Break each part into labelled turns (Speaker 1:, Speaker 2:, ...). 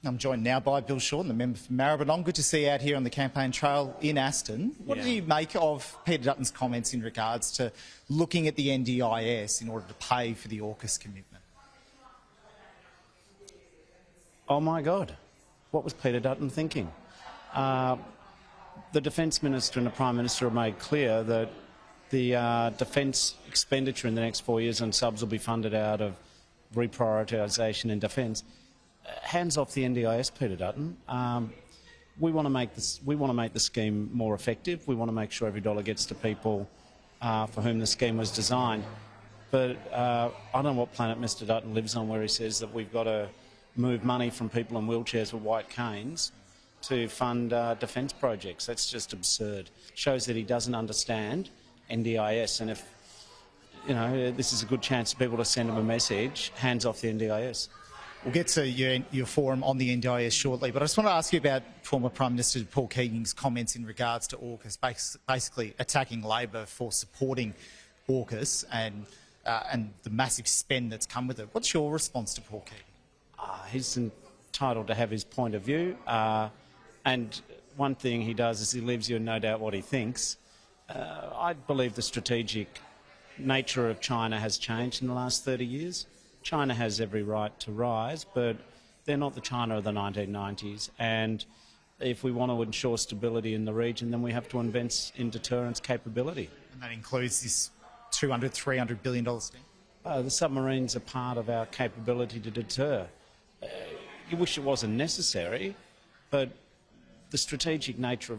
Speaker 1: I'm joined now by Bill Shorten, the member for Maribyrnong. Good to see you out here on the campaign trail in Aston. What do you make of Peter Dutton's comments in regards to looking at the NDIS in order to pay for the AUKUS commitment?
Speaker 2: Oh my God, what was Peter Dutton thinking? The Defence Minister and the Prime Minister have made clear that the defence expenditure in the next 4 years on subs will be funded out of reprioritisation in defence. Hands off the NDIS, Peter Dutton. We want to make this. We want to make the scheme more effective. We want to make sure every dollar gets to people for whom the scheme was designed. But I don't know what planet Mr Dutton lives on where he says that we've got to move money from people in wheelchairs with white canes to fund defence projects. That's just absurd. Shows that he doesn't understand NDIS. And if this is a good chance for people to send him a message. Hands off the NDIS.
Speaker 1: We'll get to your forum on the NDIS shortly, but I just want to ask you about former Prime Minister Paul Keating's comments in regards to AUKUS, basically attacking Labor for supporting AUKUS and the massive spend that's come with it. What's your response to Paul Keating?
Speaker 2: He's entitled to have his point of view, and one thing he does is he leaves you in no doubt what he thinks. I believe the strategic nature of China has changed in the last 30 years. China has every right to rise, but they're not the China of the 1990s. And if we want to ensure stability in the region, then we have to invest in deterrence capability.
Speaker 1: And that includes this $200, $300 billion spend?
Speaker 2: The submarines are part of our capability to deter. You wish it wasn't necessary, but the strategic nature of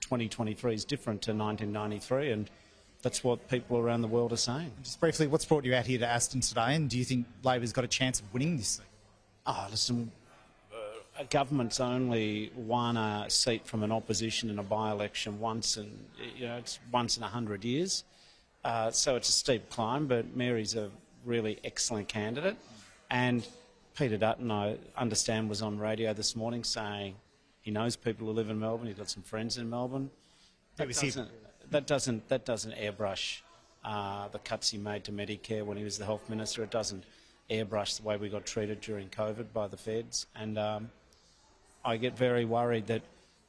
Speaker 2: 2023 is different to 1993, and that's what people around the world are saying.
Speaker 1: Just briefly, what's brought you out here to Aston today, and do you think Labor's got a chance of winning this thing?
Speaker 2: Listen, a government's only won a seat from an opposition in a by-election once, and it's once in 100 years. So it's a steep climb, but Mary's a really excellent candidate. And Peter Dutton, I understand, was on radio this morning saying he knows people who live in Melbourne. He's got some friends in Melbourne. That doesn't airbrush the cuts he made to Medicare when he was the health minister. It doesn't airbrush the way we got treated during COVID by the feds. And I get very worried that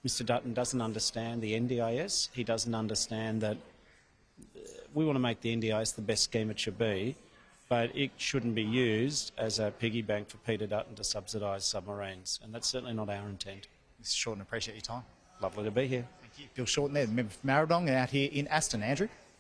Speaker 2: Mr Dutton doesn't understand the NDIS. He doesn't understand that we want to make the NDIS the best scheme it should be, but it shouldn't be used as a piggy bank for Peter Dutton to subsidise submarines. And that's certainly not our intent.
Speaker 1: Mr Shorten, appreciate your time.
Speaker 2: Lovely to be here.
Speaker 1: Thank you. Bill Shorten there, the member for Maribyrnong, out here in Aston. Andrew?